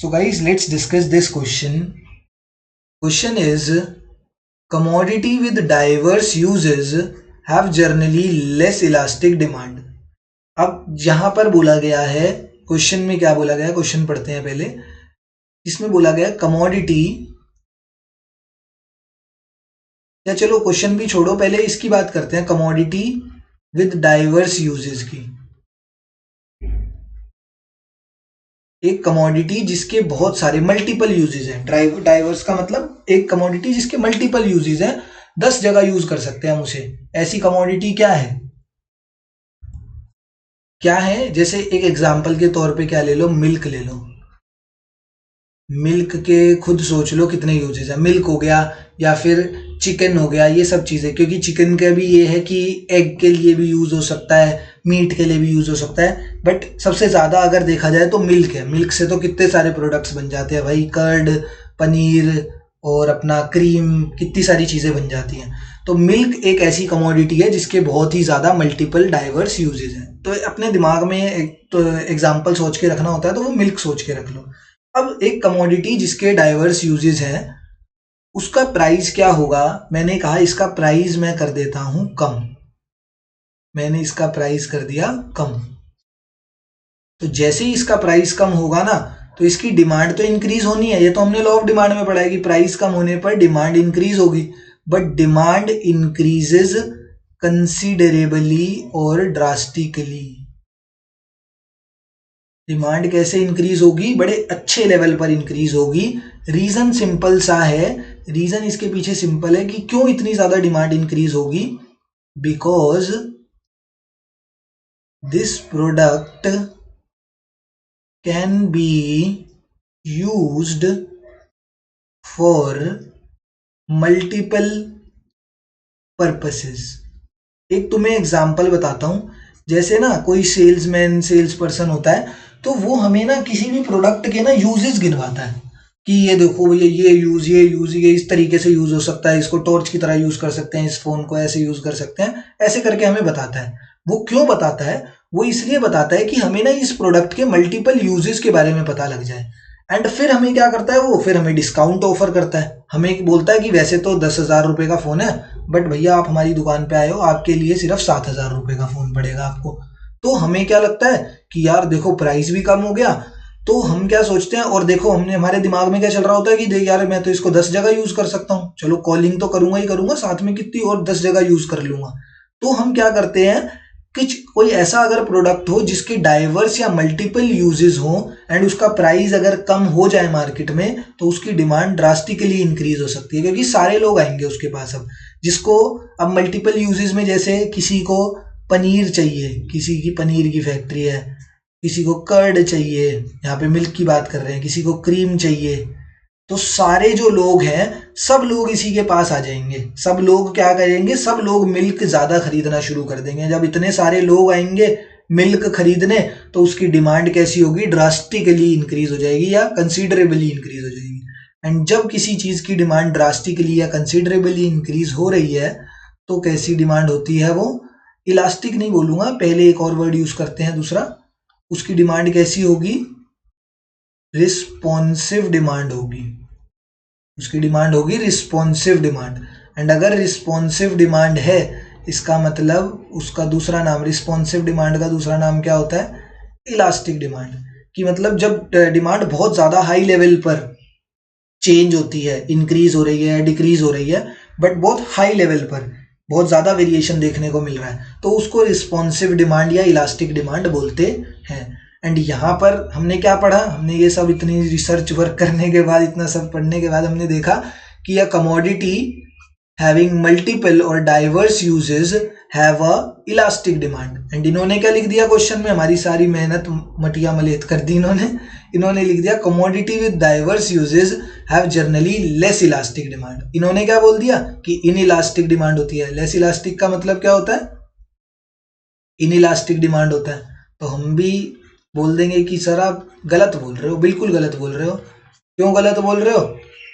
So guys, let's discuss this question. Question is, commodity with diverse uses have generally less elastic demand. अब यहाँ पर बोला गया है, क्वेश्चन में क्या बोला गया, क्वेश्चन पढ़ते हैं पहले. इसमें बोला गया कमोडिटी, या चलो क्वेश्चन भी छोड़ो, पहले इसकी बात करते हैं, कमोडिटी विद डाइवर्स यूजेस की. एक कमोडिटी जिसके बहुत सारे मल्टीपल यूजेस हैं. डाइवर्स का मतलब एक कमोडिटी जिसके मल्टीपल यूजेस हैं, 10 जगह यूज कर सकते हैं हम उसे. ऐसी कमोडिटी क्या है, क्या है? जैसे एक एग्जांपल के तौर पे क्या ले लो, मिल्क ले लो. मिल्क के खुद सोच लो कितने यूजेस हैं. मिल्क हो गया, या फिर चिकन हो गया, ये सब चीज़ें. क्योंकि चिकन का भी ये है कि एग के लिए भी यूज़ हो सकता है, मीट के लिए भी यूज़ हो सकता है, बट सबसे ज़्यादा अगर देखा जाए तो मिल्क है. मिल्क से तो कितने सारे प्रोडक्ट्स बन जाते हैं भाई, कर्ड, पनीर और अपना क्रीम, कितनी सारी चीज़ें बन जाती हैं. तो मिल्क एक ऐसी कमोडिटी है जिसके बहुत ही ज़्यादा मल्टीपल डाइवर्स यूजेस हैं. तो अपने दिमाग में एक तो एग्जाम्पल सोच के रखना होता है, तो वो मिल्क सोच के रख लो. अब एक कमोडिटी जिसके डाइवर्स यूजेस हैं, उसका प्राइस क्या होगा? मैंने कहा इसका प्राइस मैं कर देता हूं कम. मैंने इसका प्राइस कर दिया कम. तो जैसे ही इसका प्राइस कम होगा ना, तो इसकी डिमांड तो इंक्रीज होनी है. ये तो हमने लॉ ऑफ डिमांड में पढ़ा है कि प्राइस कम होने पर डिमांड इंक्रीज होगी. बट डिमांड इंक्रीजेज कंसिडरेबली और ड्रास्टिकली. डिमांड कैसे इंक्रीज होगी? बड़े अच्छे लेवल पर इंक्रीज होगी. रीजन सिंपल सा है. रीजन इसके पीछे सिंपल है कि क्यों इतनी ज्यादा डिमांड इंक्रीज होगी. Because this product can be used for multiple purposes. एक तुम्हें एग्जांपल बताता हूं. जैसे ना कोई सेल्समैन, सेल्स पर्सन होता है, तो वो हमें ना किसी भी प्रोडक्ट के ना यूजेस गिनवाता है कि ये देखो भैया, ये इस तरीके से यूज हो सकता है, इसको टॉर्च की तरह यूज कर सकते हैं, इस फोन को ऐसे यूज कर सकते हैं, ऐसे करके हमें बताता है. वो क्यों बताता है? वो इसलिए बताता है कि हमें ना इस प्रोडक्ट के मल्टीपल यूजेस के बारे में पता लग जाए. एंड फिर हमें क्या करता है, वो फिर हमें डिस्काउंट ऑफर करता है. हमें बोलता है कि वैसे तो 10,000 रुपए का फोन है, बट भैया आप हमारी दुकान पे आए हो, आपके लिए सिर्फ 7,000 रुपए का फोन पड़ेगा आपको. तो हमें क्या लगता है कि यार देखो प्राइस भी कम हो गया. तो हम क्या सोचते हैं, और देखो हमने, हमारे दिमाग में क्या चल रहा होता है कि देख यार मैं तो इसको 10 जगह यूज कर सकता हूँ, चलो कॉलिंग तो करूंगा ही करूंगा, साथ में कितनी और 10 जगह यूज कर लूंगा. तो हम क्या करते हैं कि कोई ऐसा अगर प्रोडक्ट हो जिसके डाइवर्स या मल्टीपल यूजेस हो, एंड उसका प्राइस अगर कम हो जाए मार्केट में, तो उसकी डिमांड ड्रास्टिकली इंक्रीज हो सकती है. क्योंकि सारे लोग आएंगे उसके पास. अब जिसको, अब मल्टीपल यूजेस में जैसे किसी को पनीर चाहिए, किसी की पनीर की फैक्ट्री है, किसी को कर्ड चाहिए, यहाँ पे मिल्क की बात कर रहे हैं, किसी को क्रीम चाहिए, तो सारे जो लोग हैं सब लोग इसी के पास आ जाएंगे. सब लोग क्या करेंगे, सब लोग मिल्क ज्यादा खरीदना शुरू कर देंगे. जब इतने सारे लोग आएंगे मिल्क खरीदने, तो उसकी डिमांड कैसी होगी, ड्रास्टिकली इंक्रीज हो जाएगी या कंसिडरेबली इंक्रीज हो जाएगी. एंड जब किसी चीज की डिमांड ड्रास्टिकली या कंसिडरेबली इंक्रीज हो रही है, तो कैसी डिमांड होती है वो? इलास्टिक नहीं बोलूंगा, पहले एक और वर्ड यूज करते हैं दूसरा. उसकी डिमांड कैसी होगी? रिस्पॉन्सिव डिमांड होगी. उसकी डिमांड होगी रिस्पॉन्सिव डिमांड. एंड अगर रिस्पॉन्सिव डिमांड है, इसका मतलब उसका दूसरा नाम, रिस्पॉन्सिव डिमांड का दूसरा नाम क्या होता है? Elastic demand. कि मतलब जब डिमांड बहुत ज्यादा हाई लेवल पर चेंज होती है, इंक्रीज हो रही है, डिक्रीज हो रही है, बट बहुत हाई लेवल पर बहुत ज्यादा वेरिएशन देखने को मिल रहा है, तो उसको रिस्पॉन्सिव डिमांड या इलास्टिक डिमांड बोलते हैं. एंड यहाँ पर हमने क्या पढ़ा, हमने ये सब इतनी रिसर्च वर्क करने के बाद, इतना सब पढ़ने के बाद हमने देखा कि यह कमोडिटी हैविंग मल्टीपल और diverse uses have a elastic demand. And इन्होंने क्या लिख दिया क्वेश्चन में, हमारी सारी मेहनत मटिया मलेत कर दी इन्होंने लिख दिया commodity with diverse uses have generally less elastic demand. इन्होंने क्या बोल दिया कि इन इलास्टिक डिमांड होती है. लेस इलास्टिक का मतलब क्या होता है? इन इलास्टिक डिमांड होता है. तो हम भी बोल देंगे कि सर आप गलत बोल रहे हो, बिल्कुल गलत बोल रहे हो. क्यों गलत बोल रहे हो?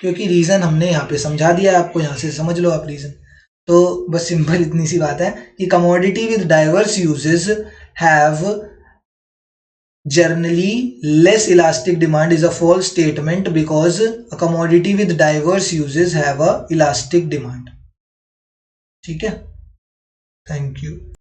क्योंकि रीजन हमने यहाँ पे समझा दिया है आपको, यहाँ से समझ लो आप रीजन. तो बस सिंपल इतनी सी बात है कि commodity with diverse uses have Generally, less elastic demand is a false statement because a commodity with diverse uses have a elastic demand. ठीक है, थैंक यू।